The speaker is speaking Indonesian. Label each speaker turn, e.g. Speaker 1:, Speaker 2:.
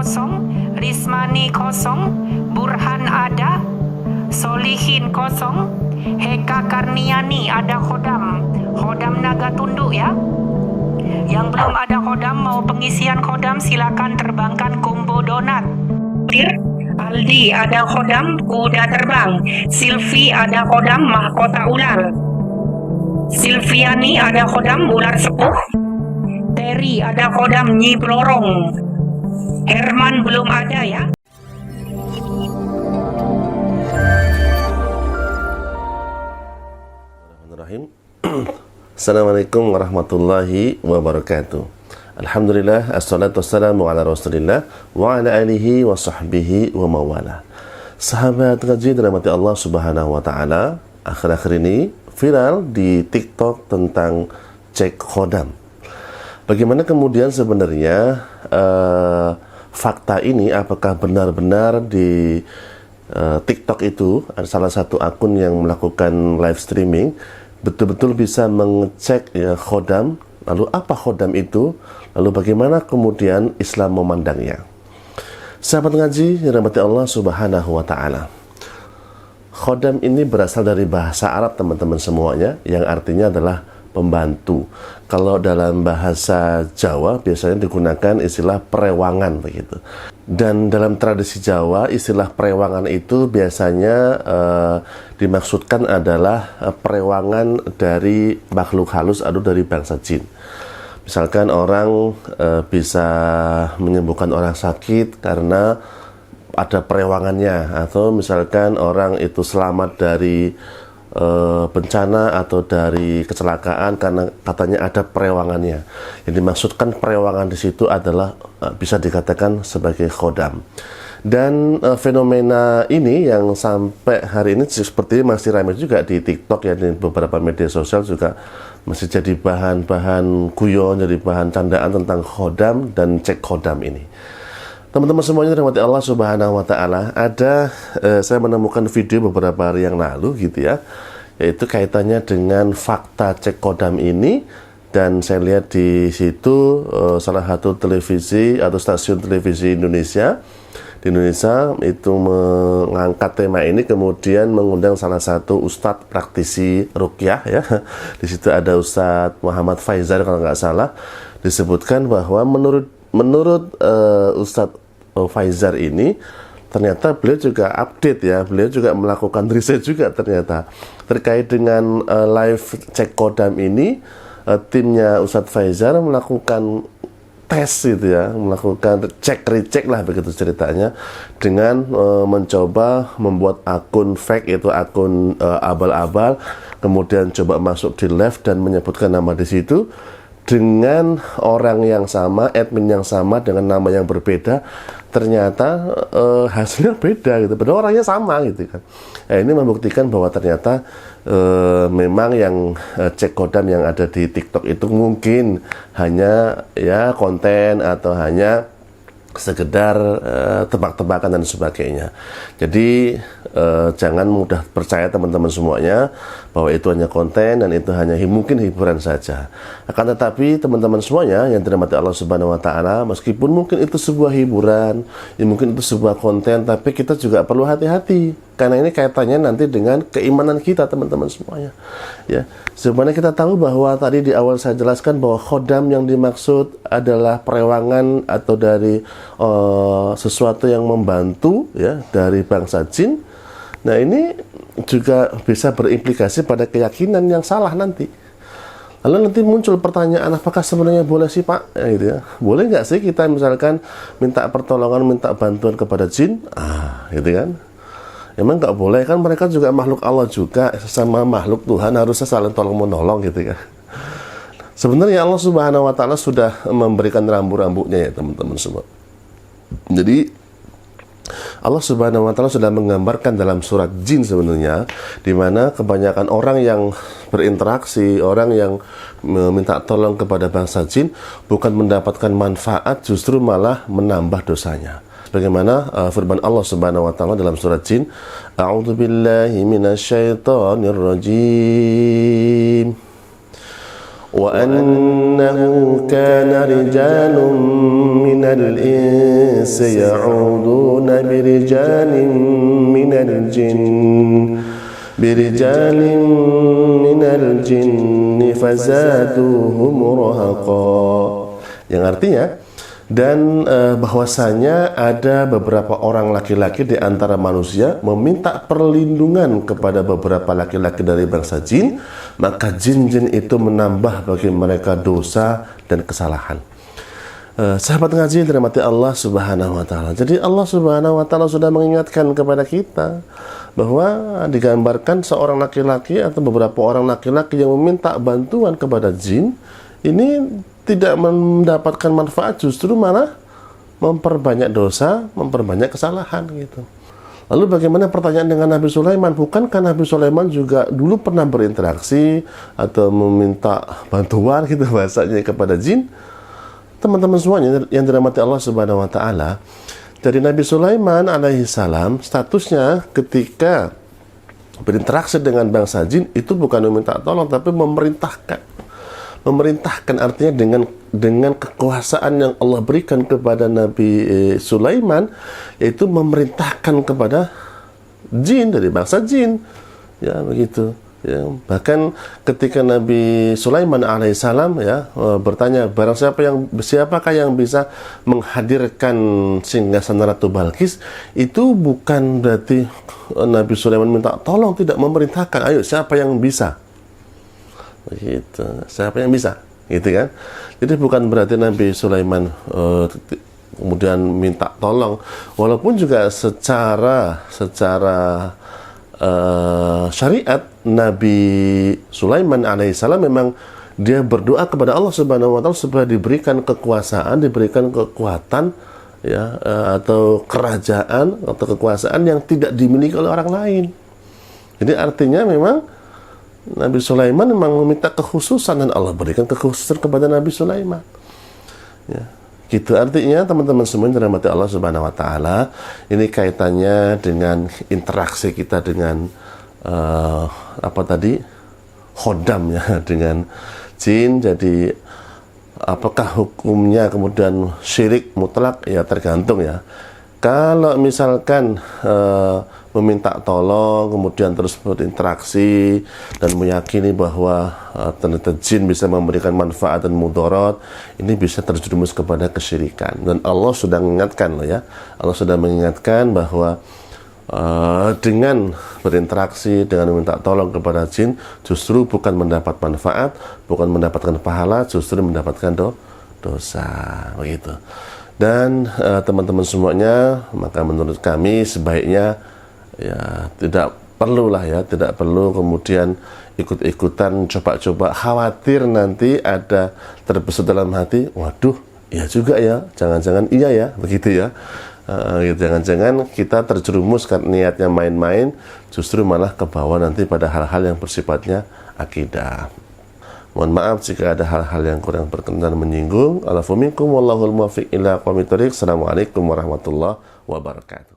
Speaker 1: kosong, Rismani kosong, Burhan ada, Solihin kosong, Heka Karniani ada khodam naga tunduk ya. Yang belum ada khodam mau pengisian khodam silakan terbangkan combo donat. Aldi ada khodam kuda terbang, Silvi ada khodam mahkota ular, Silviani ada khodam ular sepuh, Terry ada khodam Nyi Blorong, Herman belum ada ya.
Speaker 2: Assalamualaikum warahmatullahi wabarakatuh. Alhamdulillah, assalatu wassalamu ala rasulillah wa ala alihi wa sahbihi wa mawala. Sahabat ngaji dirahmati Allah subhanahu wa ta'ala, akhir-akhir ini viral di TikTok tentang cek khodam. Bagaimana kemudian sebenarnya fakta ini, apakah benar-benar di TikTok itu ada salah satu akun yang melakukan live streaming betul-betul bisa mengecek ya khodam, lalu apa khodam itu, lalu bagaimana kemudian Islam memandangnya. Sahabat ngaji yang dirahmati Allah subhanahu wa ta'ala, khodam ini berasal dari bahasa Arab teman-teman semuanya, yang artinya adalah pembantu. Kalau dalam bahasa Jawa biasanya digunakan istilah perewangan begitu. Dan dalam tradisi Jawa istilah perewangan itu biasanya dimaksudkan adalah perewangan dari makhluk halus atau dari bangsa jin. Misalkan orang bisa menyembuhkan orang sakit karena ada perewangannya, atau misalkan orang itu selamat dari bencana atau dari kecelakaan karena katanya ada perewangannya. Yang dimaksudkan perewangan di situ adalah bisa dikatakan sebagai khodam. Dan fenomena ini yang sampai hari ini seperti masih ramai juga di TikTok ya, di beberapa media sosial juga masih jadi bahan-bahan guyon, jadi bahan candaan tentang khodam dan cek khodam ini. Teman-teman semuanya dirahmati Allah subhanahu wa ta'ala, ada saya menemukan video beberapa hari yang lalu gitu ya, yaitu kaitannya dengan fakta cek khodam ini. Dan saya lihat di situ salah satu televisi atau stasiun televisi Indonesia di Indonesia itu mengangkat tema ini, kemudian mengundang salah satu ustadz praktisi ruqyah ya. Di situ ada Ustadz Muhammad Faizar kalau nggak salah. Disebutkan bahwa menurut Ustadz Faizar ini ternyata beliau juga update ya, beliau juga melakukan riset juga ternyata terkait dengan live cek khodam ini. Timnya Ustadz Faizar melakukan tes gitu ya, melakukan cek-recek lah begitu ceritanya, dengan mencoba membuat akun fake, itu akun abal-abal, kemudian coba masuk di live dan menyebutkan nama di situ dengan orang yang sama, admin yang sama dengan nama yang berbeda, ternyata hasilnya beda gitu, padahal orangnya sama gitu kan. Nah, ini membuktikan bahwa ternyata memang yang cek khodam yang ada di TikTok itu mungkin hanya ya konten atau hanya sekedar tebak-tebakan dan sebagainya. Jadi jangan mudah percaya teman-teman semuanya bahwa itu hanya konten dan itu hanya mungkin hiburan saja. Akan tetapi teman-teman semuanya yang dirahmati Allah subhanahu wa ta'ala, meskipun mungkin itu sebuah hiburan, ya mungkin itu sebuah konten, tapi kita juga perlu hati-hati, karena ini kaitannya nanti dengan keimanan kita teman-teman semuanya ya. Sebenarnya kita tahu bahwa tadi di awal saya jelaskan bahwa khodam yang dimaksud adalah perewangan atau dari sesuatu yang membantu ya dari bangsa jin. Nah, ini juga bisa berimplikasi pada keyakinan yang salah nanti. Lalu nanti muncul pertanyaan, apakah sebenarnya boleh sih Pak? Ya, gitu ya. Boleh nggak sih kita misalkan minta pertolongan, minta bantuan kepada jin? Gitu kan? Emang nggak boleh kan, mereka juga makhluk Allah juga, sesama makhluk Tuhan harusnya saling tolong menolong gitu kan. Sebenarnya Allah subhanahu wa ta'ala sudah memberikan rambu-rambunya ya teman-teman semua. Jadi Allah subhanahu wa ta'ala sudah menggambarkan dalam surat jin sebenarnya, di mana kebanyakan orang yang berinteraksi, orang yang meminta tolong kepada bangsa jin bukan mendapatkan manfaat, justru malah menambah dosanya. Bagaimana firman Allah subhanahu wa ta'ala dalam surat jin, A'udzu billahi minasyaitonir rajim, wa annahu kana rijalun minal insi سيعوذون برجال من الجن فزادوهم رهقا, yang artinya dan bahwasanya ada beberapa orang laki-laki di antara manusia meminta perlindungan kepada beberapa laki-laki dari bangsa jin, maka jin-jin itu menambah bagi mereka dosa dan kesalahan. Sahabat ngaji dirahmati Allah Subhanahu wa taala. Jadi Allah Subhanahu wa taala sudah mengingatkan kepada kita bahwa digambarkan seorang laki-laki atau beberapa orang laki-laki yang meminta bantuan kepada jin ini tidak mendapatkan manfaat, justru malah memperbanyak dosa, memperbanyak kesalahan gitu. Lalu bagaimana pertanyaan dengan Nabi Sulaiman? Bukankah Nabi Sulaiman juga dulu pernah berinteraksi atau meminta bantuan gitu bahasanya kepada jin? Teman-teman semuanya yang dirahmati Allah Subhanahu wa taala, dari Nabi Sulaiman alaihi salam statusnya ketika berinteraksi dengan bangsa jin itu bukan meminta tolong tapi memerintahkan. Memerintahkan artinya dengan kekuasaan yang Allah berikan kepada Nabi Sulaiman, yaitu memerintahkan kepada jin dari bangsa jin, ya begitu. Ya, bahkan ketika Nabi Sulaiman alaihissalam bertanya, barang siapakah yang bisa menghadirkan singgasana Ratu Balkis, itu bukan berarti Nabi Sulaiman minta tolong, tidak, memerintahkan, ayo siapa yang bisa. Gitu. Siapa yang bisa, gitu kan? Jadi bukan berarti Nabi Sulaiman kemudian minta tolong, walaupun juga secara syariat Nabi Sulaiman alaihissalam memang dia berdoa kepada Allah Subhanahu wa taala supaya diberikan kekuasaan, diberikan kekuatan, ya, atau kerajaan atau kekuasaan yang tidak dimiliki oleh orang lain. Jadi artinya memang Nabi Sulaiman memang meminta kekhususan dan Allah berikan kekhususan kepada Nabi Sulaiman. Ya, gitu artinya teman-teman semua yang dirahmati Allah Subhanahu wa taala, ini kaitannya dengan interaksi kita dengan khodam ya, dengan jin. Jadi apakah hukumnya kemudian syirik mutlak? Ya tergantung ya. Kalau misalkan meminta tolong, kemudian terus berinteraksi dan meyakini bahwa ternyata jin bisa memberikan manfaat dan mudarat, ini bisa terjerumus kepada kesyirikan. Dan Allah sudah mengingatkan loh ya, Allah sudah mengingatkan bahwa dengan berinteraksi, dengan meminta tolong kepada jin, justru bukan mendapat manfaat, bukan mendapatkan pahala, justru mendapatkan dosa, begitu. Dan teman-teman semuanya, maka menurut kami sebaiknya ya tidak perlu kemudian ikut-ikutan coba-coba, khawatir nanti ada terbesit dalam hati, waduh, iya juga ya, jangan-jangan iya ya, begitu ya. Jangan-jangan kita terjerumus karena niatnya main-main, justru malah ke bawah nanti pada hal-hal yang bersifatnya akidah. Mohon maaf jika ada hal-hal yang kurang berkenan dan menyinggung. Alafu minkum wallahul muwaffiq ila aqwamit thoriq. Assalamualaikum warahmatullahi wabarakatuh.